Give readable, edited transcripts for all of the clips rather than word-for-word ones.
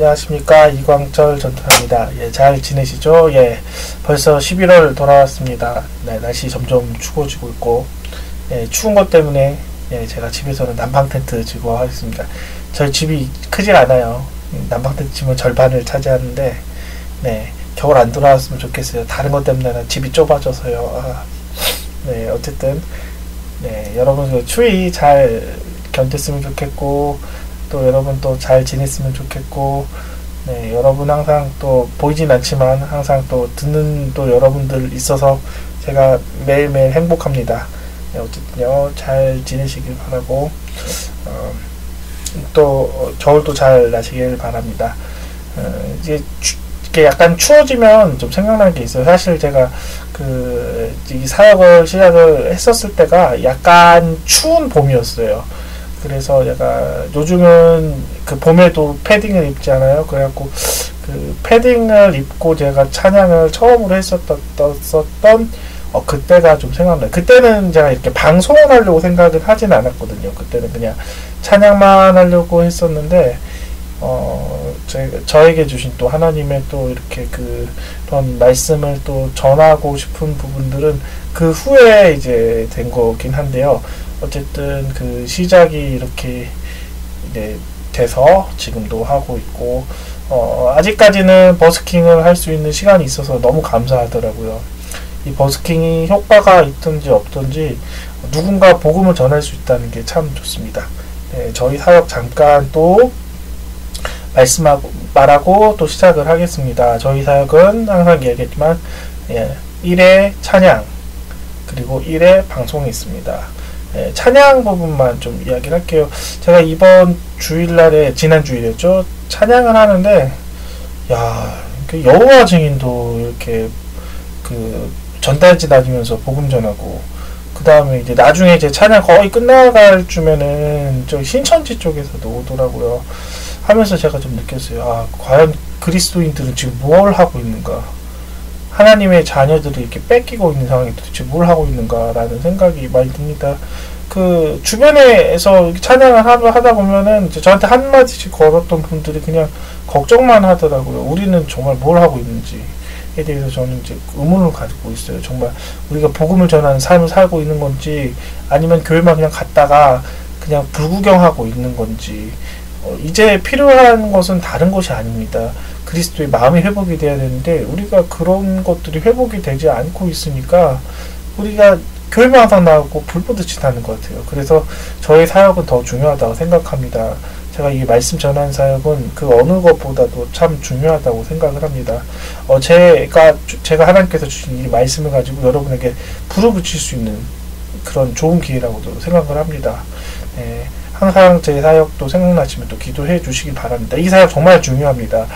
안녕하십니까, 이광철 전투사입니다. 예, 잘 지내시죠? 예, 벌써 11월 돌아왔습니다. 네, 날씨 점점 추워지고 있고, 예, 추운 것 때문에 예, 제가 집에서는 난방 텐트 치고 하겠습니다. 저희 집이 크질 않아요. 난방 텐트 치면 절반을 차지하는데, 네, 겨울 안 돌아왔으면 좋겠어요. 다른 것 때문에 집이 좁아져서요. 네, 어쨌든 네, 여러분 추위 잘 견뎠으면 좋겠고, 또 여러분 또 잘 지냈으면 좋겠고, 네, 여러분 항상 또 보이진 않지만 항상 또 듣는 또 여러분들 있어서 제가 매일매일 행복합니다. 네, 어쨌든요, 잘 지내시길 바라고, 또 겨울도 잘 나시길 바랍니다. 이제 이게 약간 추워지면 좀 생각나는 게 있어요. 사실 제가 이 사역을 시작을 했었을 때가 약간 추운 봄이었어요. 그래서 제가 요즘은 그 봄에도 패딩을 입잖아요. 그래갖고 그 패딩을 입고 제가 찬양을 처음으로 했었던 그때가 좀 생각나요. 그때는 제가 이렇게 방송을 하려고 생각을 하진 않았거든요. 그때는 그냥 찬양만 하려고 했었는데, 저에게 주신 또 하나님의 또 이렇게 그런 말씀을 또 전하고 싶은 부분들은 그 후에 이제 된 거긴 한데요. 어쨌든 그 시작이 이렇게 이제 돼서 지금도 하고 있고, 아직까지는 버스킹을 할 수 있는 시간이 있어서 너무 감사하더라고요. 이 버스킹이 효과가 있든지 없든지 누군가 복음을 전할 수 있다는 게 참 좋습니다. 네, 저희 사역 잠깐 또 말하고 또 시작을 하겠습니다. 저희 사역은 항상 이야기했지만 1회 찬양 그리고 1회 방송이 있습니다. 찬양 부분만 좀 이야기를 할게요. 제가 이번 주일날에, 지난 주일이었죠, 찬양을 하는데, 여호와 증인도 이렇게 전단지 다니면서 복음 전하고, 그 다음에 이제 나중에 제 찬양 거의 끝나갈 쯤에는 저 신천지 쪽에서도 오더라고요. 하면서 제가 좀 느꼈어요. 과연 그리스도인들은 지금 뭘 하고 있는가? 하나님의 자녀들이 이렇게 뺏기고 있는 상황에 도대체 뭘 하고 있는가라는 생각이 많이 듭니다. 그 주변에서 찬양을 하다 보면은 저한테 한마디씩 걸었던 분들이 그냥 걱정만 하더라고요. 우리는 정말 뭘 하고 있는지에 대해서 저는 이제 의문을 가지고 있어요. 정말 우리가 복음을 전하는 삶을 살고 있는 건지, 아니면 교회만 그냥 갔다가 그냥 불구경하고 있는 건지. 이제 필요한 것은 다른 것이 아닙니다. 그리스도의 마음이 회복이 돼야 되는데, 우리가 그런 것들이 회복이 되지 않고 있으니까 우리가 교회만 항상 나오고 불보듯이 나는 것 같아요. 그래서 저의 사역은 더 중요하다고 생각합니다. 제가 이 말씀 전하는 사역은 그 어느 것보다도 참 중요하다고 생각을 합니다. 제가 하나님께서 주신 이 말씀을 가지고 여러분에게 불을 붙일 수 있는 그런 좋은 기회라고도 생각을 합니다. 항상 제 사역도 생각나시면 또 기도해 주시기 바랍니다. 이 사역 정말 중요합니다.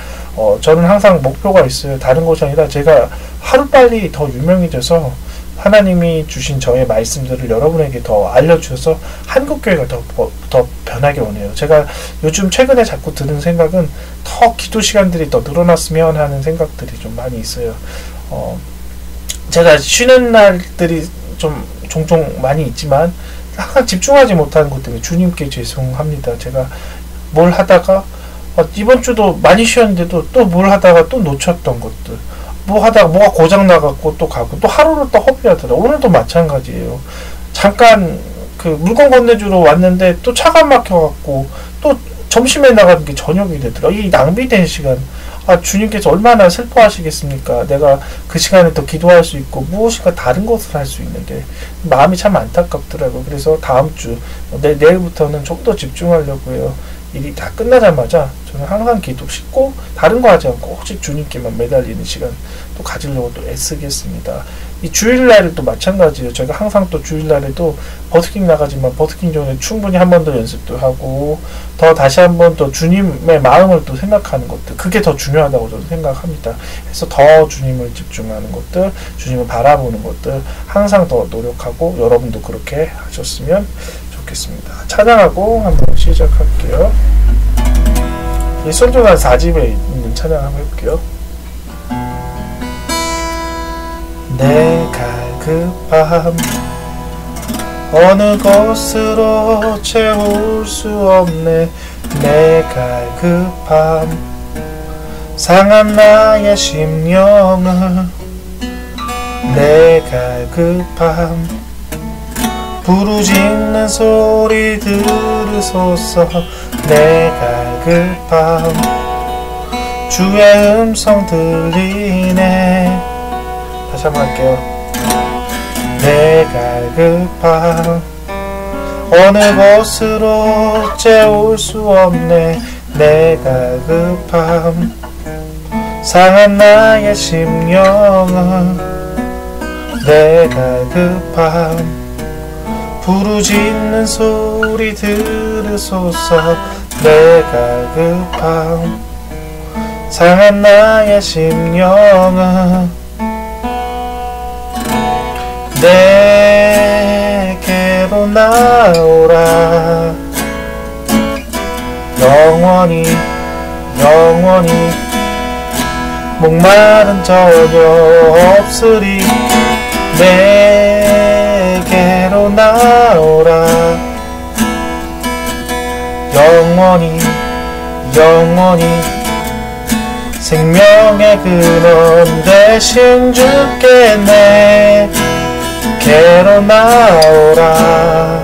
저는 항상 목표가 있어요. 다른 것이 아니라 제가 하루빨리 더 유명해져서 하나님이 주신 저의 말씀들을 여러분에게 더 알려주셔서 한국교회가 더 변하게 원해요. 제가 요즘 최근에 자꾸 드는 생각은 더 기도 시간들이 더 늘어났으면 하는 생각들이 좀 많이 있어요. 제가 쉬는 날들이 좀 종종 많이 있지만 항상 집중하지 못하는 것 때문에 주님께 죄송합니다. 제가 뭘 하다가 이번 주도 많이 쉬었는데도 또 뭘 하다가 또 놓쳤던 것들, 뭐 하다가 뭐가 고장 나갖고 또 가고, 또 하루를 또 허비하더라. 오늘도 마찬가지예요. 잠깐 그 물건 건네주러 왔는데 또 차가 막혀갖고 또 점심에 나가는 게 저녁이 되더라. 이 낭비된 시간, 주님께서 얼마나 슬퍼하시겠습니까? 내가 그 시간에 더 기도할 수 있고 무엇인가 다른 것을 할 수 있는데 마음이 참 안타깝더라고요. 그래서 다음 주 내일부터는 좀 더 집중하려고 해요. 일이 다 끝나자마자 저는 항상 기도 싣고 다른 거 하지 않고 오직 주님께만 매달리는 시간 또 가지려고 또 애쓰겠습니다. 이 주일날도 마찬가지예요. 제가 항상 또 주일날에도 버스킹 나가지만 버스킹 전에 충분히 한 번 더 연습도 하고, 더 다시 한 번 더 주님의 마음을 또 생각하는 것들, 그게 더 중요하다고 저는 생각합니다. 그래서 더 주님을 집중하는 것들, 주님을 바라보는 것들 항상 더 노력하고, 여러분도 그렇게 하셨으면 좋겠습니다. 찬양하고 한번 시작할게요. 이 손종한 4집에 있는 찬양 한번 해볼게요. 내 갈급함 어느 것으로 채울 수 없네. 내 갈급함 상한 나의 심령을 내 갈급함 부르짖는 소리 들으소서. 내 갈급함 주의 음성 들리네. 다시 한번 할게요. 내 갈급함 어느 곳으로 채울 수 없네. 내 갈급함 상한 나의 심령을 내 갈급함 부르짖는 소리 들으소서. 내 갈급함 상한 나의 심령을 내게로 나오라. 영원히 목마른 전혀 없으리. 내게로 나오라. 영원히 생명의 근원 되신 주께 내게로 나오라.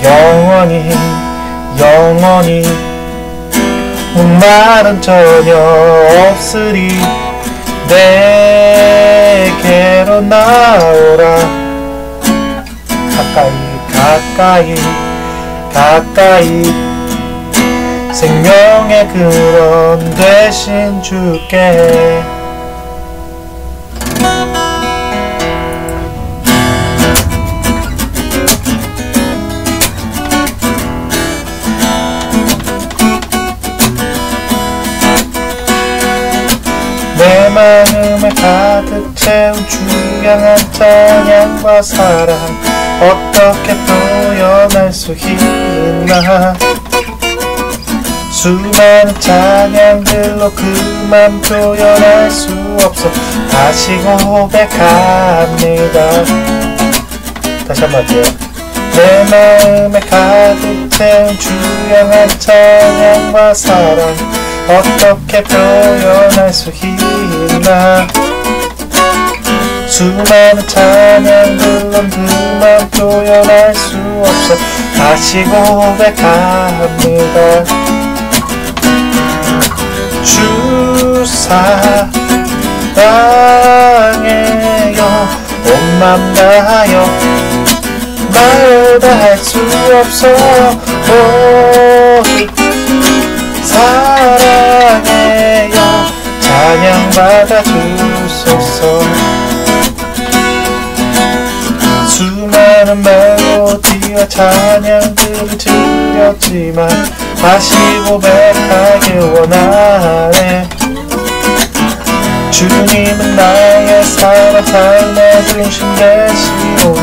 영원히 목마른 전혀 없으리. 내게로 나오라. 가까이 생명의 근원 되신 주께 내 마음에 가득 채운 주양한 찬양과 사랑 어떻게 표현할 수 있나. 수많은 찬양들로 그만 표현할 수 없어. 다시 고백합니다. 다시 한번 할게요. 내 마음에 가득 채운 주양한 찬양과 사랑 어떻게 표현할 수 있나. 수많은 찬양들로 그만 표현할 수 없어. 다시 고백합니다. 주 사랑해요. 온 맘 다하여 말도 할 수 없어. 사랑해요. 찬양 받아 주소서. 수많은 멜로디와 찬양들을 드렸지만 다시 고백하길 원하네. 주님은 나의 사랑 삶의 중심 되시오.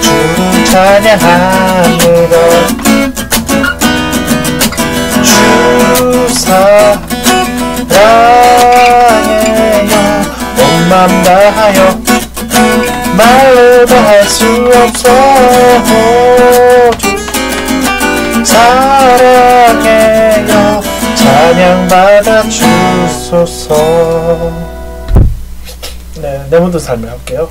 주를 찬양합니다. 주 사랑해요. 온 맘 다하여 말로도 할 수 없어. 사랑해요. 찬양 받아 주소서. 네, 내 모든 삶을 할게요.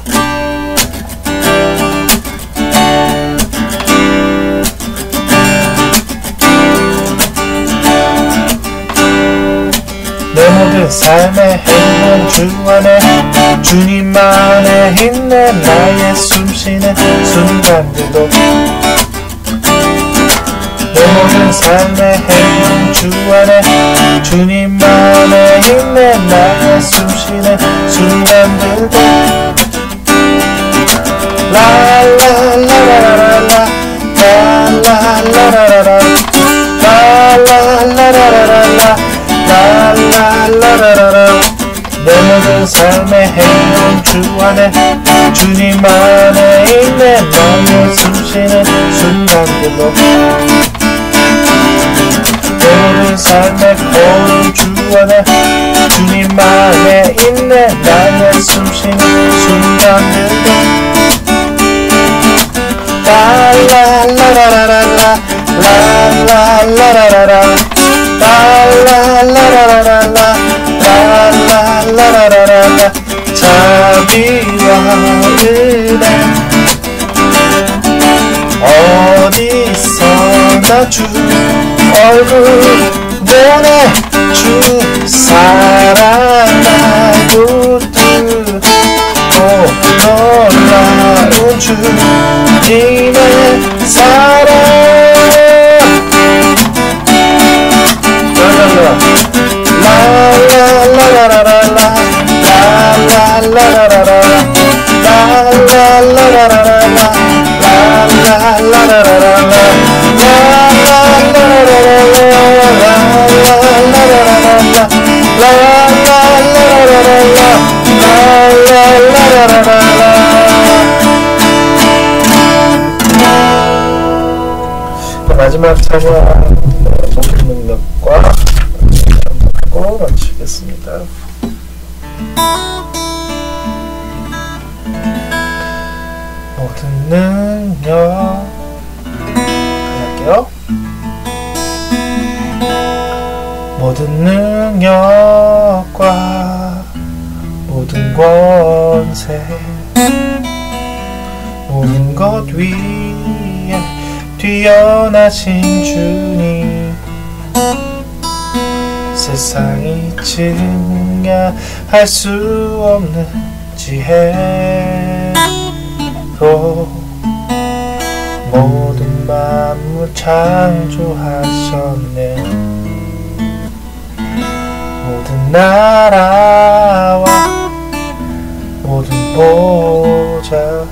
내 모든 삶의 행복 주 안에 주님만의 힘내. 나의 숨쉬는 순간들도 내 모든 삶의 행복 주 안에 주님만의 힘내. 나의 숨쉬는 순간들도 라라라라라라 라라라라라라 라라라라라라 라라라라라. 내 모든 삶의 행운 주 안에 주님만의 힘내. 나의 숨쉬는 순간들로 내 모든 삶의 걸음 주 안에 주님만의 힘내. 나의 숨쉬는 순간들도 라라라라라라 라라라라라 라라라라라라 라라라라라 자비와 은혜 어디서나 주 얼굴 보내 주 사랑 나도 듣고 놀라운 주님의 사랑 마지막 찬양 모든 능력과 하고 마치겠습니다. 모든 능력 할게요. 모든 능력과 모든 권세 모든 것 위에 뛰어나신 주님 세상이 증가할 수 없는 지혜로 모든 만물 창조하셨네 모든 나라와 모든 보좌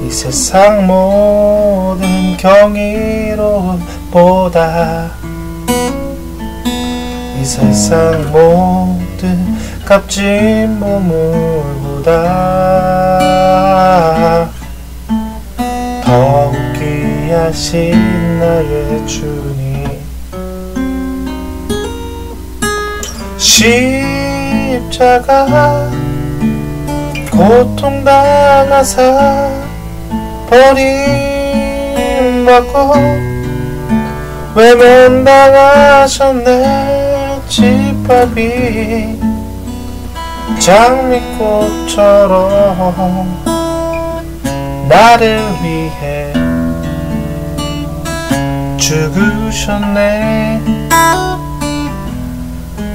이 세상 모든 경이로움보다 이 세상 모든 값진 보물보다 더욱 귀하신 나의 주님 십자가 고통당하사 버림받고 외면당하셨네 짓밟힌 장미꽃처럼 나를 위해 죽으셨네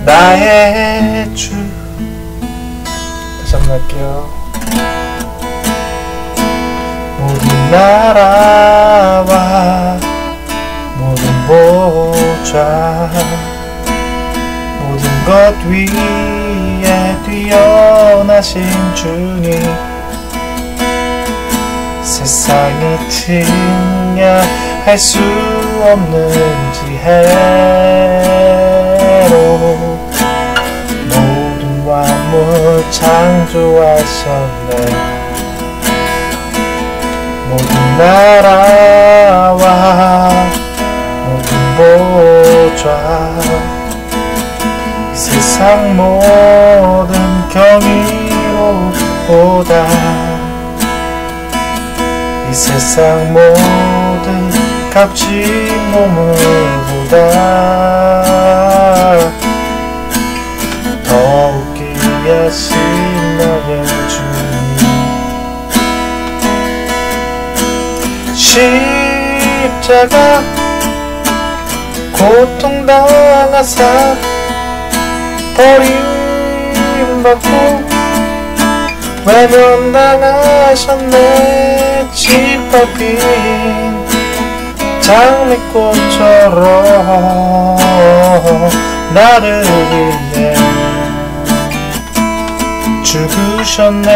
나의 주 다시 한번 할게요 모든 나라와 모든 보좌 모든 것 위에 뛰어나신 주님 세상이 증명할 수 없는 지혜로 모든 만물 창조하셨네 모든 나라와 모든 보좌 이 세상 모든 경이로보다 이 세상 모든 값진 보물보다 더욱 귀하신 나의 주님 십자가 고통당하사 버림받고 외면당하셨네 짓밟힌 장미꽃처럼 나를 위해 죽으셨네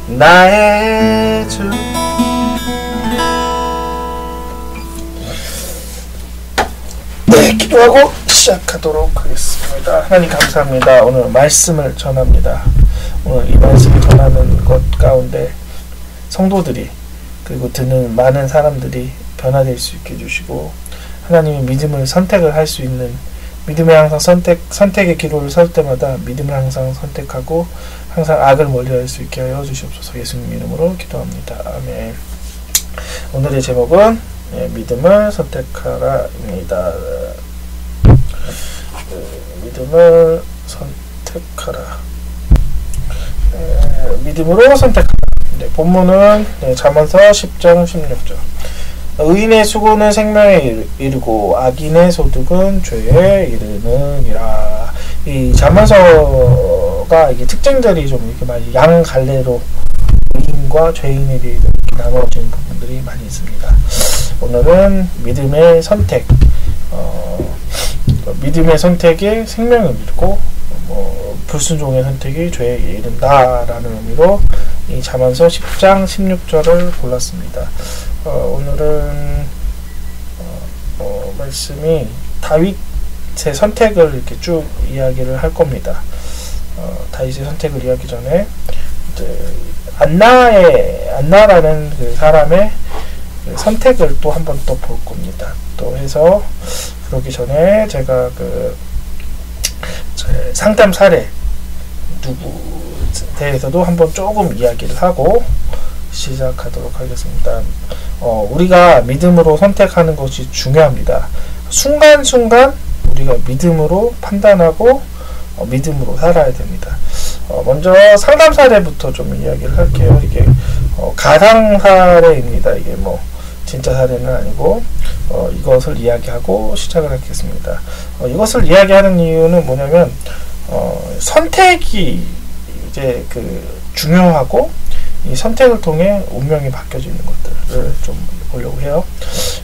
나의 주 네, 기도하고 시작하도록 하겠습니다. 하나님 감사합니다. 오늘 말씀을 전합니다. 오늘 이 말씀을 전하는 것 가운데 성도들이 그리고 듣는 많은 사람들이 변화될 수 있게 해주시고 하나님의 믿음을 선택을 할 수 있는 믿음의 항상 선택의 기로를 설 때마다 믿음을 항상 선택하고 항상 악을 멀리할 수 있게 하여 주시옵소서. 예수님 이름으로 기도합니다. 아멘. 오늘의 제목은 예, 믿음을 선택하라입니다. 믿음을 선택하라. 믿음으로 선택하라. 네, 본문은 잠언서 10장 16절. 의인의 수고는 생명에 이르고 악인의 소득은 죄에 이르느니라. 이 잠언서가 이게 특징들이 좀 이렇게 많이 양갈래로 의인과 죄인에 대해 이렇게 나눠진 부분들이 많이 있습니다. 오늘은 믿음의 선택, 믿음의 선택이 생명을 이루고 불순종의 선택이 죄에 이른다라는 의미로 이 잠언서 10장 16절을 골랐습니다. 오늘은 말씀이 다윗의 선택을 이렇게 쭉 이야기를 할 겁니다. 다윗의 선택을 이야기 전에 이제 안나라는 그 사람의 선택을 또 한 번 또 볼 겁니다. 또 해서 그러기 전에 제가 그 상담 사례 누구 대해서도 한번 조금 이야기를 하고 시작하도록 하겠습니다. 우리가 믿음으로 선택하는 것이 중요합니다. 순간순간 우리가 믿음으로 판단하고 믿음으로 살아야 됩니다. 먼저 상담 사례부터 좀 이야기를 할게요. 이게 가상 사례입니다. 이게 뭐 진짜 사례는 아니고 이것을 이야기하고 시작을 하겠습니다. 이것을 이야기하는 이유는 뭐냐면 선택이 이제 중요하고 이 선택을 통해 운명이 바뀌어지는 것들을 좀 보려고 해요.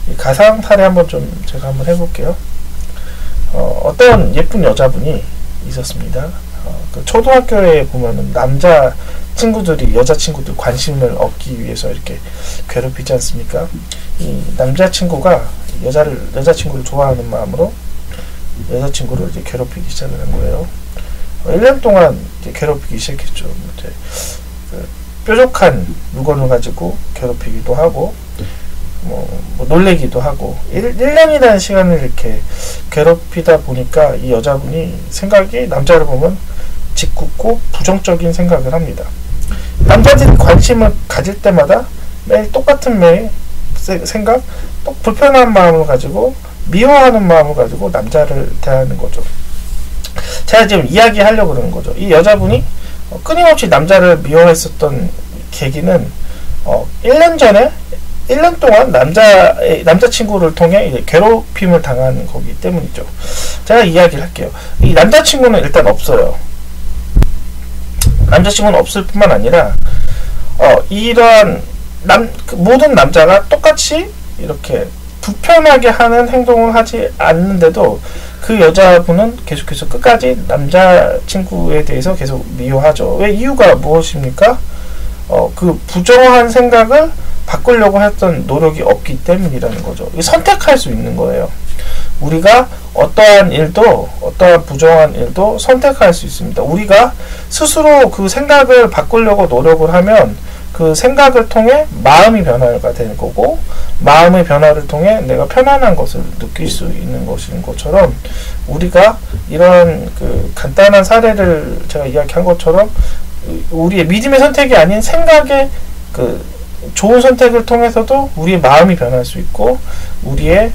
이 가상 사례 한번 좀 제가 한번 해볼게요. 어떤 예쁜 여자분이 있었습니다. 그 초등학교에 보면은 남자 친구들이 여자 친구들 관심을 얻기 위해서 이렇게 괴롭히지 않습니까? 이 남자친구가 여자친구를 좋아하는 마음으로 여자친구를 이제 괴롭히기 시작을 한 거예요. 1년 동안 이제 괴롭히기 시작했죠. 이제 뾰족한 물건을 가지고 괴롭히기도 하고 뭐 놀래기도 하고 1년이라는 시간을 이렇게 괴롭히다 보니까 이 여자분이 생각이 남자를 보면 짓궂고 부정적인 생각을 합니다. 남자들이 관심을 가질 때마다 매일 똑같은 생각, 또 불편한 마음을 가지고 미워하는 마음을 가지고 남자를 대하는 거죠. 제가 지금 이야기하려고 그러는 거죠. 이 여자분이 끊임없이 남자를 미워했었던 계기는 1년 동안 남자친구를 통해 이제 괴롭힘을 당한 거기 때문이죠. 제가 이야기를 할게요. 이 남자친구는 일단 없어요. 남자친구는 없을 뿐만 아니라 이러한 모든 남자가 똑같이 이렇게 불편하게 하는 행동을 하지 않는데도 그 여자분은 계속해서 끝까지 남자친구에 대해서 계속 미워하죠. 왜? 이유가 무엇입니까? 그 부정한 생각을 바꾸려고 했던 노력이 없기 때문이라는 거죠. 선택할 수 있는 거예요. 우리가 어떠한 부정한 일도 선택할 수 있습니다. 우리가 스스로 그 생각을 바꾸려고 노력을 하면 그 생각을 통해 마음이 변화가 되는 거고, 마음의 변화를 통해 내가 편안한 것을 느낄 수 있는 것인 것처럼, 우리가 이런 간단한 사례를 제가 이야기한 것처럼 우리의 믿음의 선택이 아닌 생각의 좋은 선택을 통해서도 우리의 마음이 변할 수 있고 우리의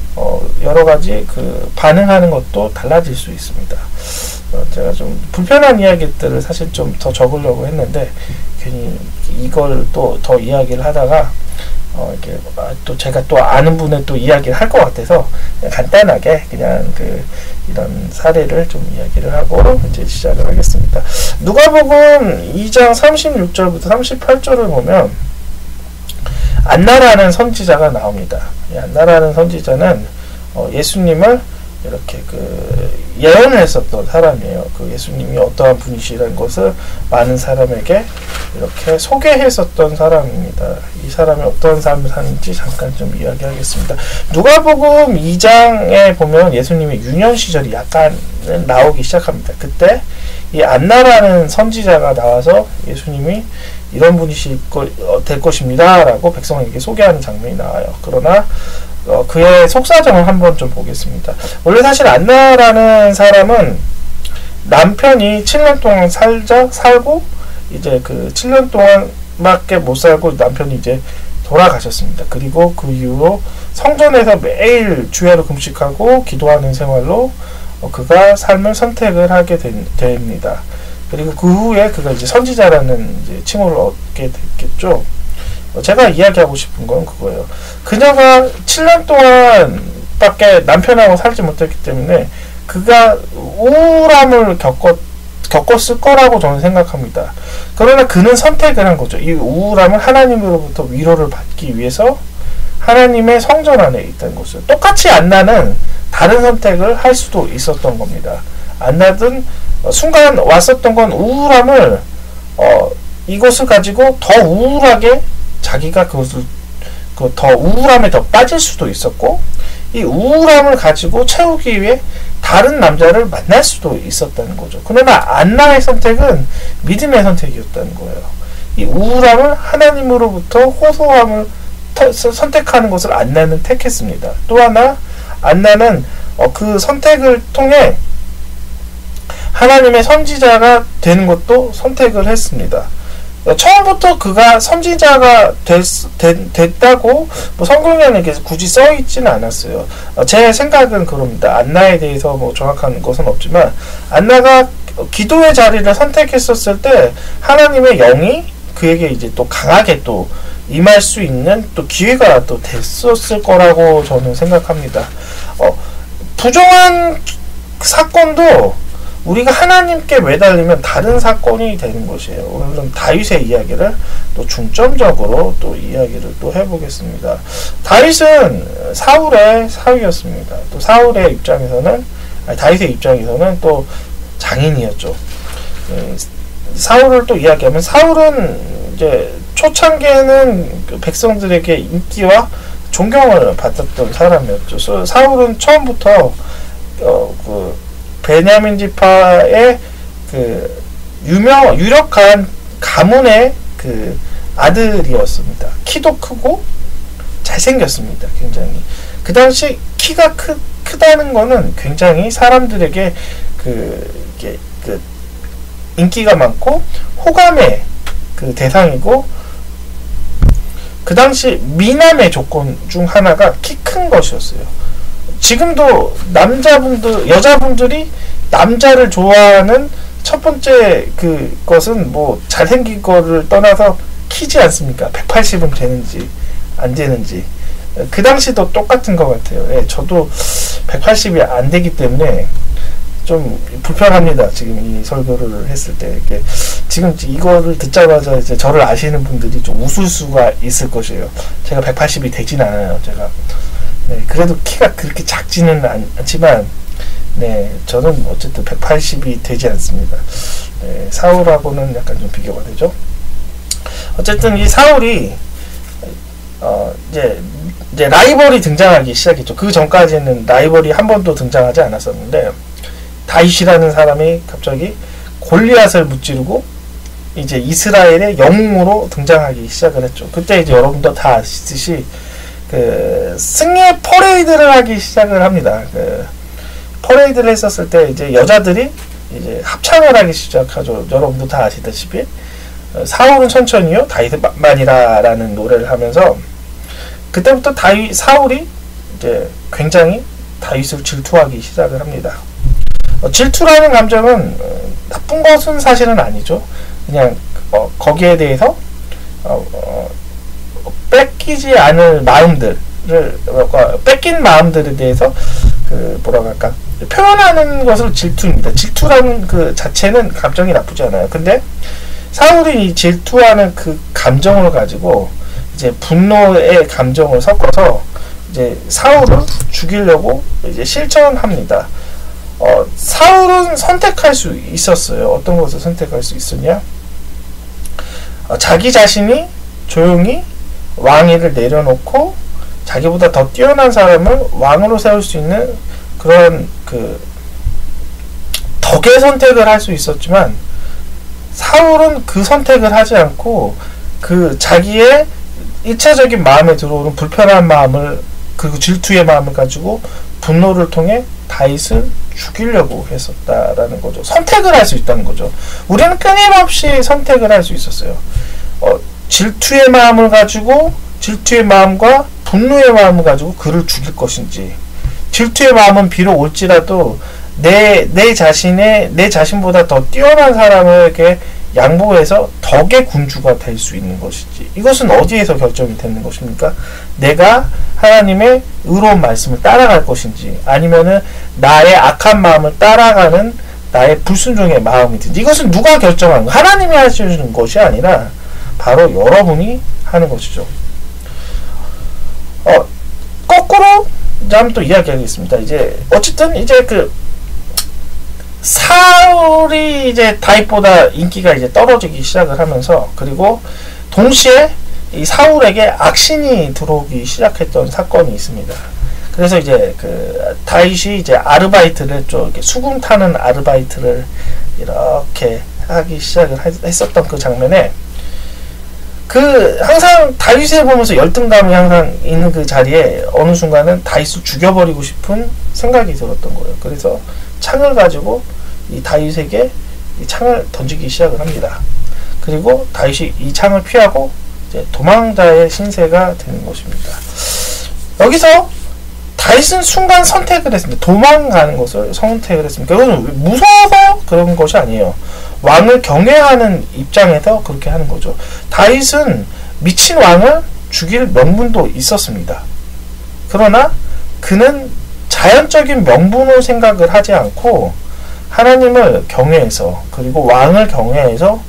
여러 가지 반응하는 것도 달라질 수 있습니다. 제가 좀 불편한 이야기들을 사실 좀 더 적으려고 했는데 괜히 이걸 또 더 이야기를 하다가 이렇게 또 제가 또 아는 분의 또 이야기를 할 것 같아서 간단하게 그냥 이런 사례를 좀 이야기를 하고 이제 시작을 하겠습니다. 누가복음 2장 36절부터 38절을 보면 안나라는 선지자가 나옵니다. 이 안나라는 선지자는 예수님을 이렇게 예언을 했었던 사람이에요. 예수님이 어떠한 분이시라는 것을 많은 사람에게 이렇게 소개했었던 사람입니다. 이 사람이 어떤 삶을 사는지 잠깐 좀 이야기하겠습니다. 누가복음 2장에 보면 예수님의 유년 시절이 약간 나오기 시작합니다. 그때 이 안나라는 선지자가 나와서 예수님이 이런 분이실 될 것입니다 라고 백성에게 소개하는 장면이 나와요. 그러나 그의 속사정을 한번 좀 보겠습니다. 원래 사실 안나라는 사람은 남편이 7년 동안 살고 이제 7년 동안밖에 못 살고 남편이 이제 돌아가셨습니다. 그리고 그 이후로 성전에서 매일 주야로 금식하고 기도하는 생활로 그가 삶을 선택을 하게 됩니다. 그리고 그 후에 그가 이제 선지자라는 이제 칭호를 얻게 됐겠죠. 제가 이야기하고 싶은 건 그거예요. 그녀가 7년 동안밖에 남편하고 살지 못했기 때문에 그가 우울함을 겪었을 거라고 저는 생각합니다. 그러나 그는 선택을 한 거죠. 이 우울함을 하나님으로부터 위로를 받기 위해서 하나님의 성전 안에 있다는 것을. 똑같이 안나는 다른 선택을 할 수도 있었던 겁니다. 안나든 순간 왔었던 건 우울함을 이것을 가지고 더 우울하게 자기가 그것을 더 우울함에 더 빠질 수도 있었고, 이 우울함을 가지고 채우기 위해 다른 남자를 만날 수도 있었다는 거죠. 그러나 안나의 선택은 믿음의 선택이었다는 거예요. 이 우울함을 하나님으로부터 호소함을 선택하는 것을 안나는 택했습니다. 또 하나 안나는 그 선택을 통해 하나님의 선지자가 되는 것도 선택을 했습니다. 처음부터 그가 선지자가 됐다고 뭐 성경에는 굳이 써있지는 않았어요. 제 생각은 그럽니다. 안나에 대해서 뭐 정확한 것은 없지만 안나가 기도의 자리를 선택했었을 때 하나님의 영이 그에게 이제 또 강하게 또 임할 수 있는 또 기회가 또 됐었을 거라고 저는 생각합니다. 부정한 사건도 우리가 하나님께 매달리면 다른 사건이 되는 것이에요. 오늘은 다윗의 이야기를 또 중점적으로 또 이야기를 또 해보겠습니다. 다윗은 사울의 사위였습니다. 또 사울의 입장에서는 다윗의 입장에서는 또 장인이었죠. 사울을 또 이야기하면 사울은 이제 초창기에는 백성들에게 인기와 존경을 받았던 사람이었죠. 사울은 처음부터 베냐민 지파의 그 유력한 가문의 그 아들이었습니다. 키도 크고 잘생겼습니다. 굉장히. 그 당시 키가 크다는 거는 굉장히 사람들에게 그 인기가 많고 호감의 그 대상이고, 그 당시 미남의 조건 중 하나가 키 큰 것이었어요. 지금도 여자분들이 남자를 좋아하는 첫 번째 그것은 뭐 잘생긴 거를 떠나서 키지 않습니까? 180은 되는지 안 되는지. 그 당시도 똑같은 것 같아요. 예, 저도 180이 안 되기 때문에 좀 불편합니다. 지금 이 설교를 했을 때. 지금 이거를 듣자마자 이제 저를 아시는 분들이 좀 웃을 수가 있을 것이에요. 제가 180이 되진 않아요. 제가. 네, 그래도 키가 그렇게 작지는 않지만, 네, 저는 어쨌든 180이 되지 않습니다. 네, 사울하고는 약간 좀 비교가 되죠. 어쨌든 이 사울이, 이제 라이벌이 등장하기 시작했죠. 그 전까지는 라이벌이 한 번도 등장하지 않았었는데, 다윗이라는 사람이 갑자기 골리앗을 무찌르고, 이제 이스라엘의 영웅으로 등장하기 시작을 했죠. 그때 이제 여러분도 다 아시듯이, 승리의 퍼레이드를 하기 시작을 합니다. 퍼레이드를 했었을 때 이제 여자들이 이제 합창을 하기 시작하죠. 여러분도 다 아시다시피 사울은 천천히요 다윗만이라라는 노래를 하면서, 그때부터 사울이 이제 굉장히 다윗을 질투하기 시작을 합니다. 질투라는 감정은 나쁜 것은 사실은 아니죠. 그냥 거기에 대해서 뺏기지 않을 마음들을, 뺏긴 마음들에 대해서 표현하는 것을 질투입니다. 질투라는 그 자체는 감정이 나쁘지 않아요. 근데 사울이 이 질투하는 그 감정을 가지고 이제 분노의 감정을 섞어서 이제 사울을 죽이려고 이제 실천합니다. 사울은 선택할 수 있었어요. 어떤 것을 선택할 수 있었냐? 자기 자신이 조용히 왕위를 내려놓고 자기보다 더 뛰어난 사람을 왕으로 세울 수 있는 그런 덕의 선택을 할 수 있었지만, 사울은 그 선택을 하지 않고 자기의 일차적인 마음에 들어오는 불편한 마음을, 그리고 질투의 마음을 가지고 분노를 통해 다윗을 죽이려고 했었다라는 거죠. 선택을 할 수 있다는 거죠. 우리는 끊임없이 선택을 할 수 있었어요. 질투의 마음을 가지고 질투의 마음과 분노의 마음을 가지고 그를 죽일 것인지, 질투의 마음은 비록 올지라도 내 자신보다 더 뛰어난 사람에게 양보해서 덕의 군주가 될 수 있는 것인지, 이것은 어디에서 결정이 되는 것입니까? 내가 하나님의 의로운 말씀을 따라갈 것인지, 아니면은 나의 악한 마음을 따라가는 나의 불순종의 마음이든지, 이것은 누가 결정하는 거? 하나님이 하시는 것이 아니라 바로 여러분이 하는 것이죠. 거꾸로 이제 한번 또 이야기하겠습니다. 이제 어쨌든 이제 그 사울이 이제 다윗보다 인기가 이제 떨어지기 시작을 하면서, 그리고 동시에 이 사울에게 악신이 들어오기 시작했던 사건이 있습니다. 그래서 이제 그 다윗이 이제 아르바이트를 좀 이렇게 수궁 타는 아르바이트를 이렇게 하기 시작을 했었던 그 장면에, 그 항상 다윗을 보면서 열등감이 항상 있는 그 자리에 어느 순간은 다윗을 죽여버리고 싶은 생각이 들었던 거예요. 그래서 창을 가지고 이 다윗에게 이 창을 던지기 시작을 합니다. 그리고 다윗이 이 창을 피하고 이제 도망자의 신세가 되는 것입니다. 여기서 다윗은 순간 선택을 했습니다. 도망가는 것을 선택을 했습니다. 그건 무서워서 그런 것이 아니에요. 왕을 경외하는 입장에서 그렇게 하는 거죠. 다윗은 미친 왕을 죽일 명분도 있었습니다. 그러나 그는 자연적인 명분을 생각을 하지 않고 하나님을 경외해서, 그리고 왕을 경외해서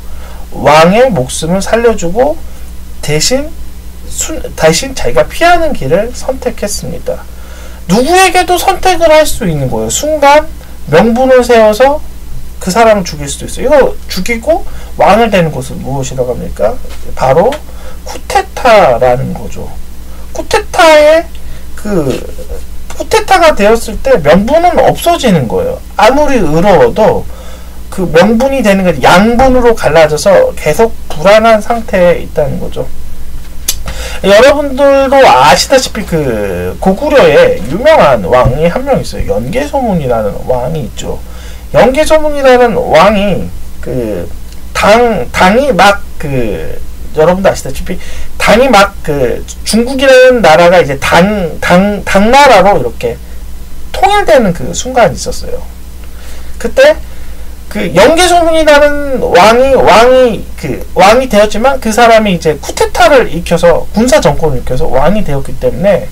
왕의 목숨을 살려주고 대신 자기가 피하는 길을 선택했습니다. 누구에게도 선택을 할 수 있는 거예요. 순간 명분을 세워서 그 사람을 죽일 수도 있어요. 이거 죽이고 왕을 되는 것은 무엇이라고 합니까? 바로 쿠데타라는 거죠. 쿠데타가 되었을 때 명분은 없어지는 거예요. 아무리 의로워도 그 명분이 되는 게 양분으로 갈라져서 계속 불안한 상태에 있다는 거죠. 여러분들도 아시다시피 그 고구려에 유명한 왕이 한 명 있어요. 연개소문이라는 왕이 있죠. 연개소문이라는 왕이 그 당이 막 그 여러분도 아시다시피 당이 막 그 중국이라는 나라가 이제 당나라로 이렇게 통일되는 그 순간이 있었어요. 그때 그 연개소문이라는 왕이 되었지만 그 사람이 이제 쿠데타를 일으켜서 군사 정권을 일으켜서 왕이 되었기 때문에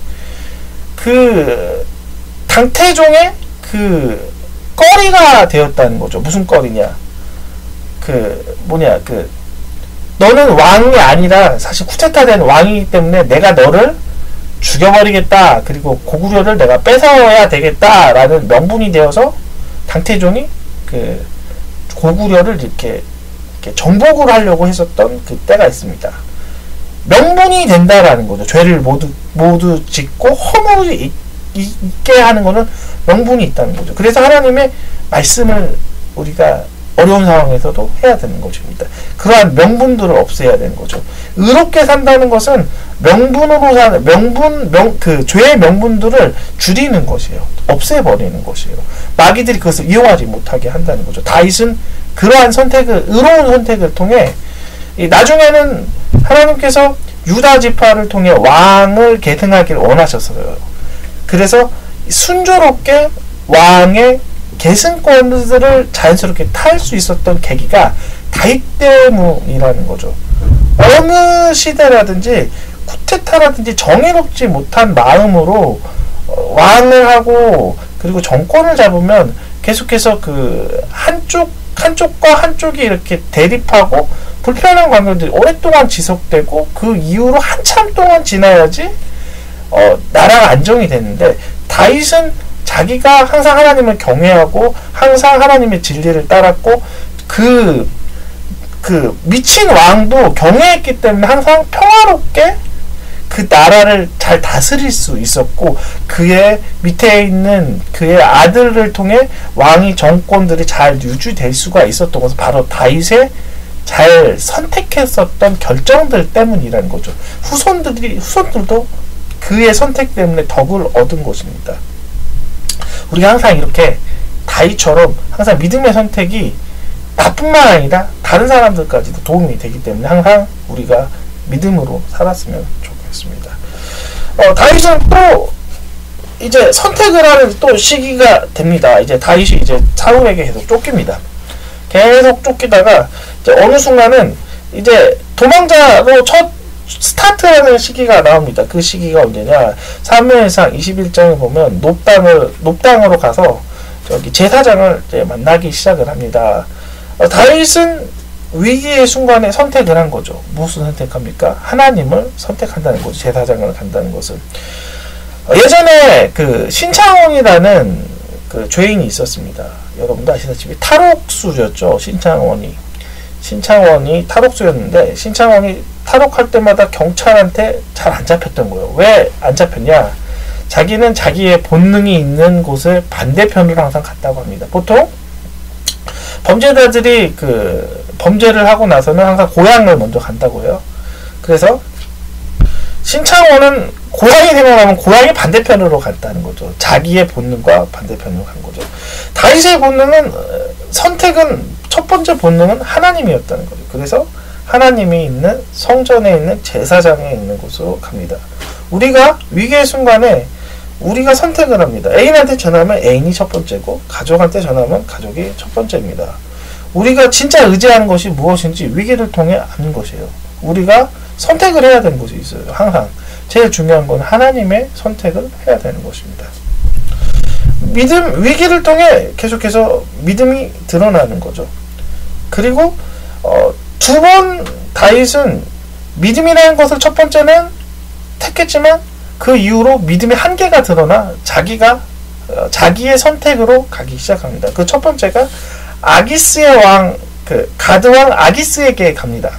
그 당태종의 그 꺼리가 되었다는 거죠. 무슨 꺼리냐? 너는 왕이 아니라 사실 쿠데타된 왕이기 때문에 내가 너를 죽여버리겠다. 그리고 고구려를 내가 뺏어야 되겠다라는 명분이 되어서 당태종이 그 고구려를 이렇게 정복을 하려고 했었던 그 때가 있습니다. 명분이 된다라는 거죠. 죄를 모두 짓고 허물이 있게 하는 거는 명분이 있다는 거죠. 그래서 하나님의 말씀을 우리가 어려운 상황에서도 해야 되는 것입니다. 그러한 명분들을 없애야 되는 거죠. 의롭게 산다는 것은 그 죄의 명분들을 줄이는 것이에요. 없애버리는 것이에요. 마귀들이 그것을 이용하지 못하게 한다는 거죠. 다윗은 그러한 의로운 선택을 통해 나중에는 하나님께서 유다 지파를 통해 왕을 계승하기를 원하셨어요. 그래서 순조롭게 왕의 계승권들을 자연스럽게 탈 수 있었던 계기가 다윗 때문이라는 거죠. 어느 시대라든지 쿠데타라든지 정의롭지 못한 마음으로 왕을 하고 그리고 정권을 잡으면 계속해서 그 한쪽과 한쪽이 이렇게 대립하고 불편한 관계들이 오랫동안 지속되고 그 이후로 한참 동안 지나야지 나라가 안정이 되는데, 다윗은 자기가 항상 하나님을 경외하고 항상 하나님의 진리를 따랐고 그 미친 왕도 경외했기 때문에 항상 평화롭게 그 나라를 잘 다스릴 수 있었고, 그의 밑에 있는 그의 아들을 통해 왕이 정권들이 잘 유지될 수가 있었던 것은 바로 다윗의 잘 선택했었던 결정들 때문이라는 거죠. 후손들도 그의 선택 때문에 덕을 얻은 것입니다. 우리가 항상 이렇게 다윗처럼 항상 믿음의 선택이 나뿐만 아니라 다른 사람들까지도 도움이 되기 때문에 항상 우리가 믿음으로 살았으면 좋겠습니다. 하겠습니다. 다윗은 또 이제 선택을 하는 또 시기가 됩니다. 이제 다윗이 이제 사울에게 계속 쫓깁니다. 계속 쫓기다가 이제 어느 순간은 이제 도망자로 첫 스타트하는 시기가 나옵니다. 그 시기가 언제냐? 사무엘상 21장에 보면 높당으로 가서 저기 제사장을 이제 만나기 시작을 합니다. 다윗은 위기의 순간에 선택을 한 거죠. 무엇을 선택합니까? 하나님을 선택한다는 거죠. 제사장을 간다는 것은. 예전에 그 신창원이라는 그 죄인이 있었습니다. 여러분도 아시다시피 탈옥수였죠. 신창원이 탈옥수였는데, 신창원이 탈옥할 때마다 경찰한테 잘 안 잡혔던 거예요. 왜 안 잡혔냐? 자기는 자기의 본능이 있는 곳을 반대편으로 항상 갔다고 합니다. 보통 범죄자들이 그 범죄를 하고 나서는 항상 고향을 먼저 간다고 해요. 그래서 신창원은 고향이 생각나면 고향이 반대편으로 갔다는 거죠. 자기의 본능과 반대편으로 간 거죠. 다윗의 본능은 첫 번째 본능은 하나님이었다는 거죠. 그래서 하나님이 있는 성전에 있는 제사장에 있는 곳으로 갑니다. 우리가 위기의 순간에 우리가 선택을 합니다. 애인한테 전화하면 애인이 첫 번째고, 가족한테 전화하면 가족이 첫 번째입니다. 우리가 진짜 의지하는 것이 무엇인지 위기를 통해 아는 것이에요. 우리가 선택을 해야 되는 것이 있어요. 항상 제일 중요한 건 하나님의 선택을 해야 되는 것입니다. 위기를 통해 계속해서 믿음이 드러나는 거죠. 그리고 두 번 다윗은 믿음이라는 것을 첫 번째는 택했지만 그 이후로 믿음의 한계가 드러나 자기의 선택으로 가기 시작합니다. 그 첫 번째가 아기스의 왕, 가드왕 아기스에게 갑니다.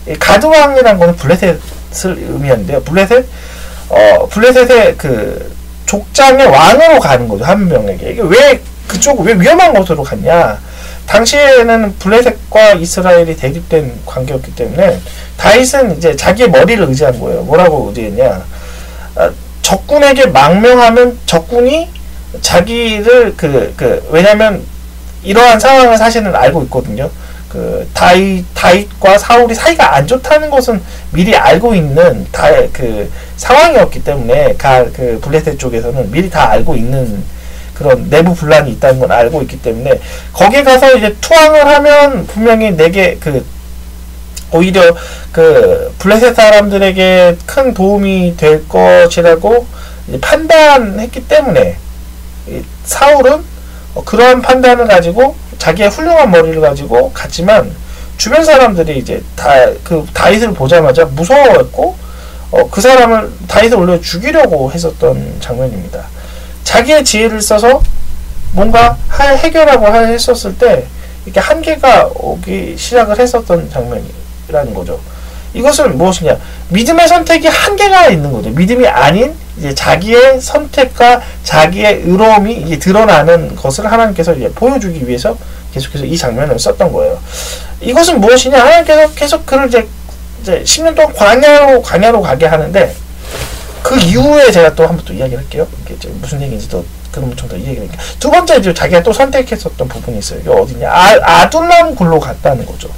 이 가드왕이라는 거는 블레셋을 의미하는데요. 블레셋의 그 족장의 왕으로 가는 거죠. 한 명에게. 이게 왜 위험한 곳으로 갔냐? 당시에는 블레셋과 이스라엘이 대립된 관계였기 때문에 다윗은 이제 자기의 머리를 의지한 거예요. 뭐라고 의지했냐? 적군에게 망명하면 적군이 자기를 왜냐면 이러한 상황을 사실은 알고 있거든요. 다윗과 사울이 사이가 안 좋다는 것은 미리 알고 있는 상황이었기 때문에 블레셋 쪽에서는 미리 다 알고 있는 그런 내부 분란이 있다는 건 알고 있기 때문에 거기에 가서 이제 투항을 하면 분명히 오히려 블레셋 사람들에게 큰 도움이 될 것이라고 판단했기 때문에 사울은 그러한 판단을 가지고 자기의 훌륭한 머리를 가지고 갔지만 주변 사람들이 이제 다윗을 보자마자 무서워했고 그 사람을 다윗을 원래 죽이려고 했었던 장면입니다. 자기의 지혜를 써서 뭔가 해결하고 했었을 때 이렇게 한계가 오기 시작을 했었던 장면이라는 거죠. 이것은 무엇이냐? 믿음의 선택이 한계가 있는 거죠. 믿음이 아닌 이제 자기의 선택과 자기의 의로움이 이제 드러나는 것을 하나님께서 이제 보여주기 위해서 계속해서 이 장면을 썼던 거예요. 이것은 무엇이냐? 하나님께서 계속 그를 이제 10년 동안 광야로 가게 하는데 그 이후에 제가 또 한번 또 이야기를 할게요. 이게 무슨 얘기인지 또 그러면 좀 더 이야기를 할게요. 두 번째 이제 자기가 또 선택했었던 부분이 있어요. 이게 어디냐? 아둘람 굴로 갔다는 거죠.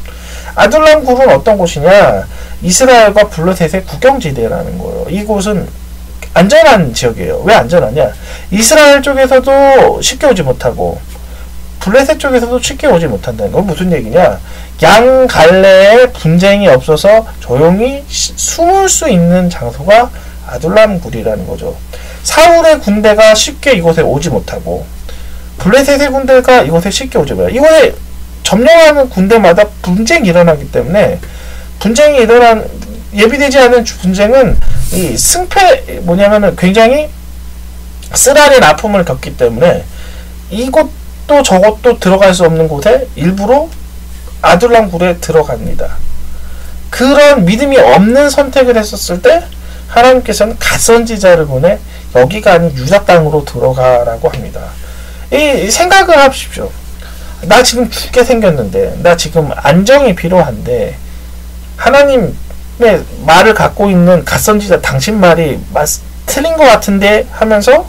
아둘람 굴은 어떤 곳이냐? 이스라엘과 블레셋의 국경지대라는 거예요. 이곳은 안전한 지역이에요. 왜 안전하냐? 이스라엘 쪽에서도 쉽게 오지 못하고 블레셋 쪽에서도 쉽게 오지 못한다는 건 무슨 얘기냐? 양 갈래에 분쟁이 없어서 조용히 숨을 수 있는 장소가 아둘람 굴이라는 거죠. 사울의 군대가 쉽게 이곳에 오지 못하고 블레셋의 군대가 이곳에 쉽게 오지 못해요. 이곳에 점령하는 군대마다 분쟁이 일어나기 때문에 예비되지 않은 분쟁은 이 뭐냐면은 굉장히 쓰라린 아픔을 겪기 때문에 이곳도 저곳도 들어갈 수 없는 곳에 일부러 아둘람 굴에 들어갑니다. 그런 믿음이 없는 선택을 했었을 때 하나님께서는 갓선지자를 보내 여기가 아닌 유다 땅으로 들어가라고 합니다. 이 생각을 하십시오. 나 지금 죽게 생겼는데, 나 지금 안정이 필요한데 하나님의 말을 갖고 있는 갓선지자 당신 말이 틀린 것 같은데 하면서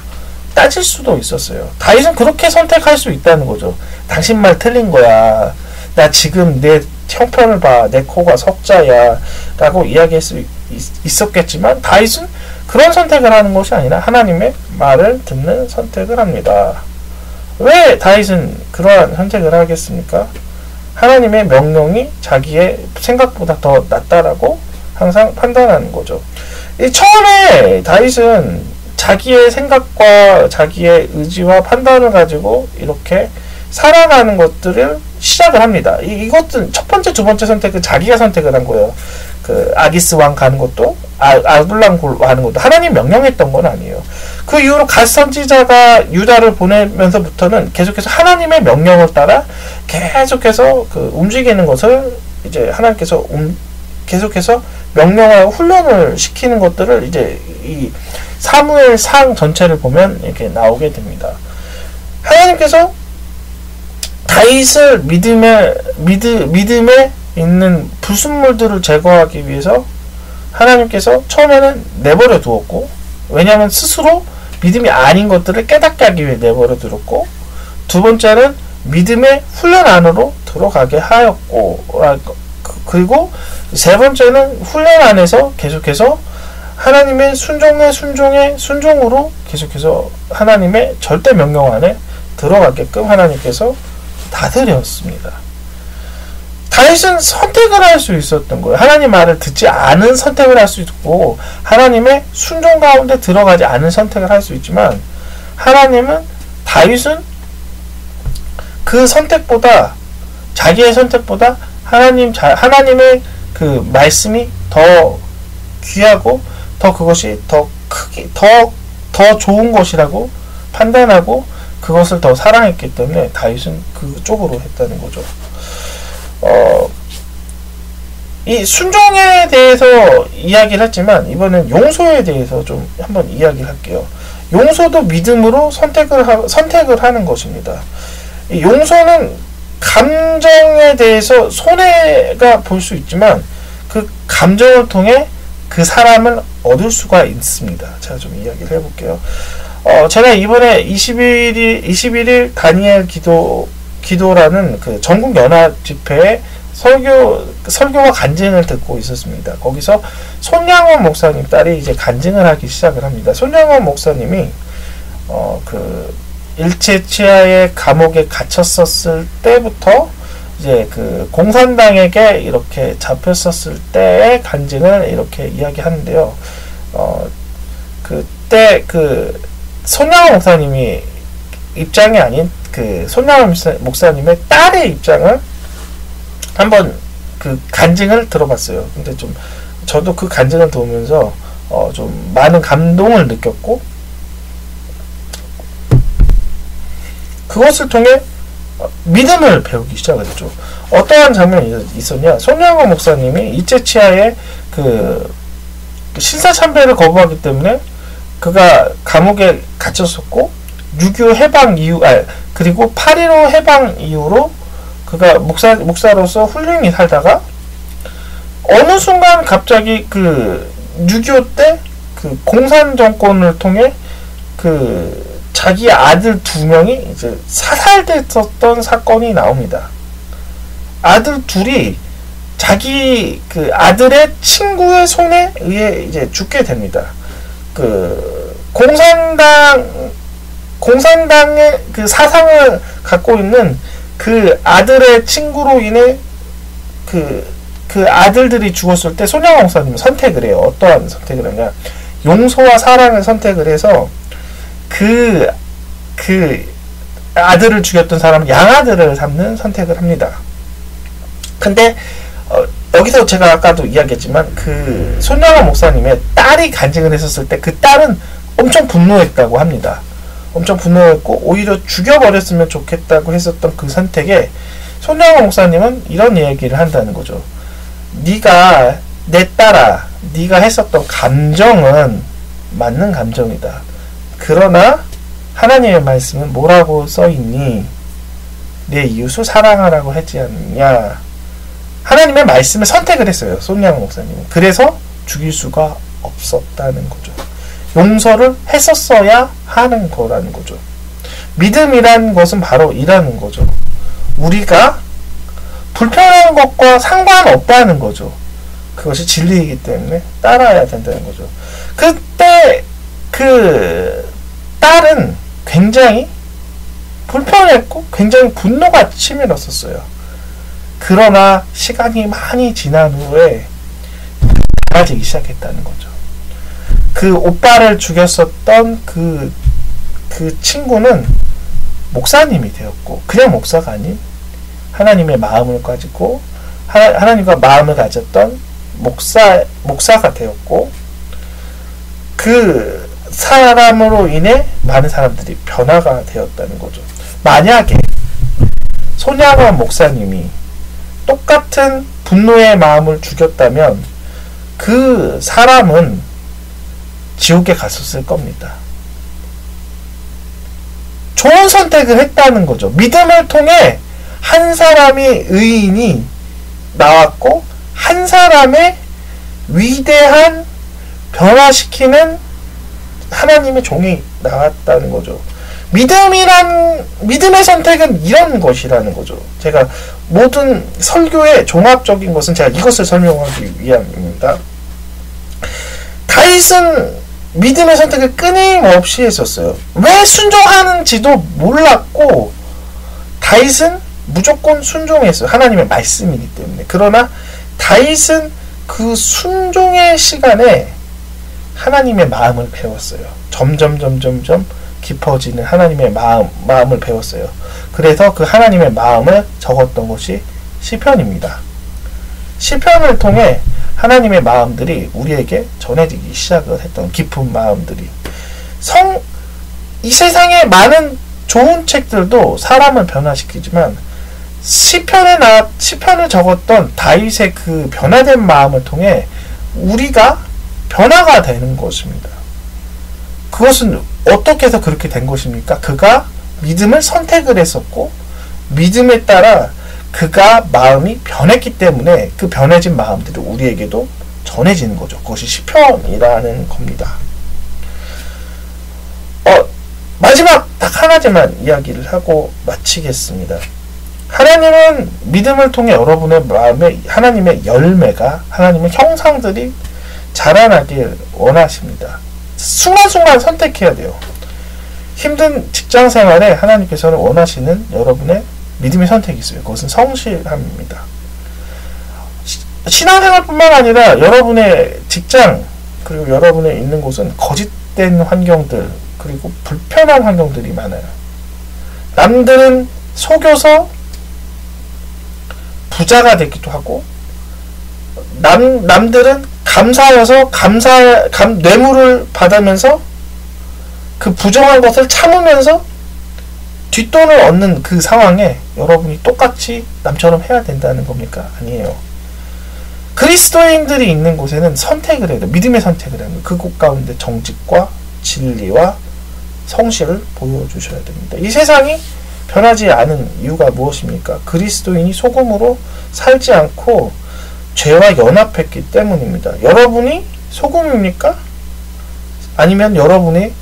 따질 수도 있었어요. 다윗은 그렇게 선택할 수 있다는 거죠. 당신 말 틀린 거야. 나 지금 내 형편을 봐, 내 코가 석자야 라고 이야기할 수 있었겠지만 다윗은 그런 선택을 하는 것이 아니라 하나님의 말을 듣는 선택을 합니다. 왜 다윗은 그러한 선택을 하겠습니까? 하나님의 명령이 자기의 생각보다 더 낫다라고 항상 판단하는 거죠. 처음에 다윗은 자기의 생각과 자기의 의지와 판단을 가지고 이렇게 살아가는 것들을 시작을 합니다. 이것은 첫 번째, 두 번째 선택은 자기가 선택을 한 거예요. 그 아기스 왕 가는 것도 아둘람 가는 것도 하나님 명령했던 건 아니에요. 그 이후로 갓 선지자가 유다를 보내면서부터는 계속해서 하나님의 명령을 따라 계속해서 그 움직이는 것을 이제 하나님께서 계속해서 명령하고 훈련을 시키는 것들을 이제 이 사무엘상 전체를 보면 이렇게 나오게 됩니다. 하나님께서 다윗을 믿음에 있는 불순물들을 제거하기 위해서 하나님께서 처음에는 내버려 두었고, 왜냐하면 스스로 믿음이 아닌 것들을 깨닫게 하기 위해 내버려 두었고, 두 번째는 믿음의 훈련 안으로 들어가게 하였고, 그리고 세 번째는 훈련 안에서 계속해서 하나님의 순종으로 계속해서 하나님의 절대 명령 안에 들어가게끔 하나님께서 다스렸습니다. 다윗은 선택을 할 수 있었던 거예요. 하나님 말을 듣지 않은 선택을 할 수 있고, 하나님의 순종 가운데 들어가지 않은 선택을 할 수 있지만, 다윗은 그 선택보다, 자기의 선택보다 하나님의 그 말씀이 더 귀하고, 그것이 더 좋은 것이라고 판단하고, 그것을 더 사랑했기 때문에 다윗은 그쪽으로 했다는 거죠. 이 순종에 대해서 이야기를 했지만 이번엔 용서에 대해서 좀 한번 이야기를 할게요. 용서도 믿음으로 선택을 하는 것입니다. 이 용서는 감정에 대해서 손해가 볼 수 있지만 그 감정을 통해 그 사람을 얻을 수가 있습니다. 제가 좀 이야기를 해볼게요. 제가 이번에 21일 다니엘 기도라는 그 전국 연합 집회에 설교와 간증을 듣고 있었습니다. 거기서 손양원 목사님 딸이 이제 간증을 하기 시작을 합니다. 손양원 목사님이 그 일제 치하의 감옥에 gat혔었을 때부터 이제 그 공산당에게 이렇게 잡혔었을 때의 간증을 이렇게 이야기하는데요. 그때 그 손양원 목사님이 입장이 아닌 그 손양원 목사님의 딸의 입장을 한번 그 간증을 들어봤어요. 근데 좀 저도 그 간증을 들으면서 좀 많은 감동을 느꼈고, 그것을 통해 믿음을 배우기 시작을 했죠. 어떠한 장면이 있었냐? 손양원 목사님이 일제 치하에 그 신사참배를 거부하기 때문에 그가 감옥에 갇혔었고, 6.25 해방 이후, 그리고 8.15 해방 이후로 그가 목사로서 훌륭히 살다가 어느 순간 갑자기 그 6.25 때 그 공산 정권을 통해 그 자기 아들 2명이 이제 사살됐었던 사건이 나옵니다. 아들 둘이 자기 그 아들의 친구의 손에 의해 이제 죽게 됩니다. 그 공산당의 그 사상을 갖고 있는 그 아들의 친구로 인해 그 아들들이 죽었을 때 손양원 목사님은 선택을 해요. 어떠한 선택을 하냐? 용서와 사랑을 선택을 해서 그 아들을 죽였던 사람은 양아들을 잡는 선택을 합니다. 근데 여기서 제가 아까도 이야기했지만 그 손양원 목사님의 딸이 간증을 했었을 때 그 딸은 엄청 분노했다고 합니다. 엄청 분노했고 오히려 죽여버렸으면 좋겠다고 했었던 그 선택에 손양원 목사님은 이런 얘기를 한다는 거죠. 네가 내 딸아, 네가 했었던 감정은 맞는 감정이다. 그러나 하나님의 말씀은 뭐라고 써있니? 내 이웃을 사랑하라고 했지 않느냐. 하나님의 말씀을 선택을 했어요. 손양원 목사님은. 그래서 죽일 수가 없었다는 거죠. 용서를 했었어야 하는 거라는 거죠. 믿음이라는 것은 바로 이라는 거죠. 우리가 불편한 것과 상관없다는 거죠. 그것이 진리이기 때문에 따라야 된다는 거죠. 그때 그 딸은 굉장히 불편했고 굉장히 분노가 치밀었었어요. 그러나 시간이 많이 지난 후에 달라지기 시작했다는 거죠. 그 오빠를 죽였었던 그 친구는 목사님이 되었고, 그냥 목사가 아닌 하나님의 마음을 가지고 하나님과 마음을 가졌던 목사가 되었고, 그 사람으로 인해 많은 사람들이 변화가 되었다는 거죠. 만약에 손양원 목사님이 똑같은 분노의 마음을 죽였다면 그 사람은 지옥에 갔었을 겁니다. 좋은 선택을 했다는 거죠. 믿음을 통해 한 사람의 의인이 나왔고, 한 사람의 위대한 변화시키는 하나님의 종이 나왔다는 거죠. 믿음의 선택은 이런 것이라는 거죠. 제가 모든 설교의 종합적인 것은 제가 이것을 설명하기 위함입니다. 다윗은 믿음의 선택을 끊임없이 했었어요. 왜 순종하는지도 몰랐고, 다윗은 무조건 순종했어요. 하나님의 말씀이기 때문에. 그러나 다윗은 그 순종의 시간에 하나님의 마음을 배웠어요. 점점 깊어지는 하나님의 마음을 배웠어요. 그래서 그 하나님의 마음을 적었던 것이 시편입니다. 시편을 통해 하나님의 마음들이 우리에게 전해지기 시작을 했던 깊은 마음들이, 이 세상에 많은 좋은 책들도 사람을 변화시키지만 시편을 적었던 다윗의 그 변화된 마음을 통해 우리가 변화가 되는 것입니다. 그것은 어떻게 해서 그렇게 된 것입니까? 그가 믿음을 선택을 했었고, 믿음에 따라 그가 마음이 변했기 때문에 그 변해진 마음들이 우리에게도 전해지는 거죠. 그것이 시편이라는 겁니다. 마지막 딱 하나지만 이야기를 하고 마치겠습니다. 하나님은 믿음을 통해 여러분의 마음에 하나님의 열매가, 하나님의 형상들이 자라나길 원하십니다. 순간순간 선택해야 돼요. 힘든 직장 생활에 하나님께서는 원하시는 여러분의 믿음의 선택이 있어요. 그것은 성실함입니다. 신앙생활뿐만 아니라 여러분의 직장, 그리고 여러분의 있는 곳은 거짓된 환경들, 그리고 불편한 환경들이 많아요. 남들은 속여서 부자가 되기도 하고, 남들은 감사여서 뇌물을 받으면서 그 부정한 것을 참으면서 뒷돈을 얻는 그 상황에 여러분이 똑같이 남처럼 해야 된다는 겁니까? 아니에요. 그리스도인들이 있는 곳에는 선택을 해야 돼요. 믿음의 선택을 해야 돼요. 그곳 가운데 정직과 진리와 성실을 보여주셔야 됩니다. 이 세상이 변하지 않은 이유가 무엇입니까? 그리스도인이 소금으로 살지 않고 죄와 연합했기 때문입니다. 여러분이 소금입니까? 아니면 여러분이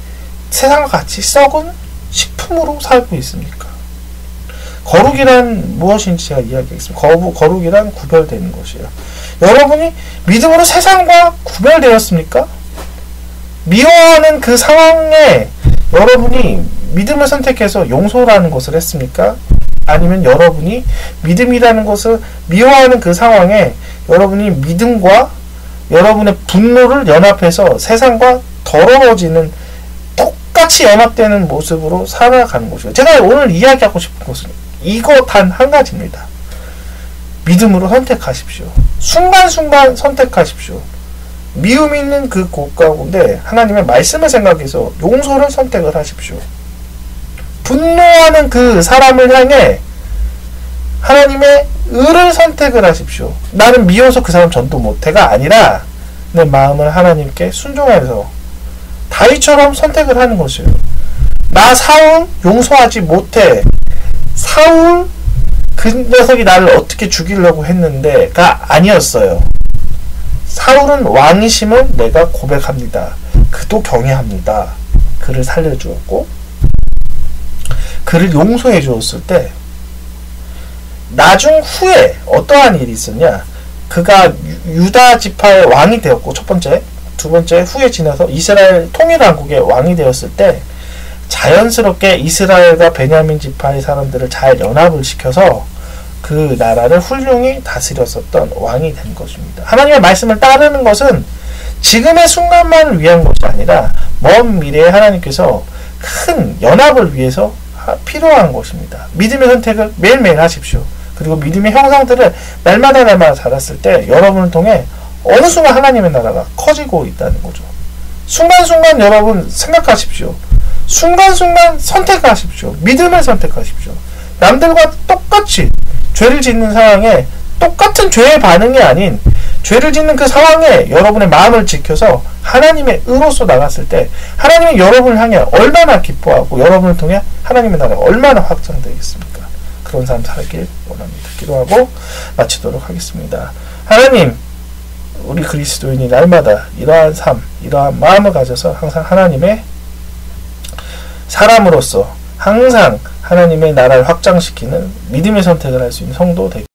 세상과 같이 썩은 식품으로 살고 있습니까? 거룩이란 무엇인지 제가 이야기하겠습니다. 거룩이란 구별되는 것이에요. 여러분이 믿음으로 세상과 구별되었습니까? 미워하는 그 상황에 여러분이 믿음을 선택해서 용서라는 것을 했습니까? 아니면 여러분이 믿음이라는 것을 미워하는 그 상황에 여러분이 믿음과 여러분의 분노를 연합해서 세상과 더러워지는, 똑같이 연합되는 모습으로 살아가는 것이에요. 제가 오늘 이야기하고 싶은 것은 이거 단 한 가지입니다. 믿음으로 선택하십시오. 순간순간 선택하십시오. 미움 있는 그 곳 가운데 하나님의 말씀을 생각해서 용서를 선택을 하십시오. 분노하는 그 사람을 향해 하나님의 의를 선택을 하십시오. 나는 미워서 그 사람 전도 못해가 아니라 내 마음을 하나님께 순종해서 다윗처럼 선택을 하는 것이에요. 나 사울 용서하지 못해. 사울 그 녀석이 나를 어떻게 죽이려고 했는데가 아니었어요. 사울은 왕이심을 내가 고백합니다. 그도 경외합니다. 그를 살려주었고 그를 용서해 주었을 때 나중 후에 어떠한 일이 있었냐? 그가 유다 지파의 왕이 되었고, 첫 번째, 두 번째, 후에 지나서 이스라엘 통일왕국의 왕이 되었을 때 자연스럽게 이스라엘과 베냐민 지파의 사람들을 잘 연합을 시켜서 그 나라를 훌륭히 다스렸었던 왕이 된 것입니다. 하나님의 말씀을 따르는 것은 지금의 순간만을 위한 것이 아니라 먼 미래에 하나님께서 큰 연합을 위해서 필요한 것입니다. 믿음의 선택을 매일매일 하십시오. 그리고 믿음의 형상들을 날마다 자랐을 때 여러분을 통해 어느 순간 하나님의 나라가 커지고 있다는 거죠. 순간순간 여러분 생각하십시오. 순간순간 선택하십시오. 믿음을 선택하십시오. 남들과 똑같이 죄를 짓는 상황에 똑같은 죄의 반응이 아닌 죄를 짓는 그 상황에 여러분의 마음을 지켜서 하나님의 의로서 나갔을 때 하나님이 여러분을 향해 얼마나 기뻐하고 여러분을 통해 하나님의 나라가 얼마나 확장되겠습니까? 그런 삶 살길 원합니다. 기도하고 마치도록 하겠습니다. 하나님, 우리 그리스도인이 날마다 이러한 삶, 이러한 마음을 가져서 항상 하나님의 사람으로서 항상 하나님의 나라를 확장시키는 믿음의 선택을 할 수 있는 성도 되겠습니다.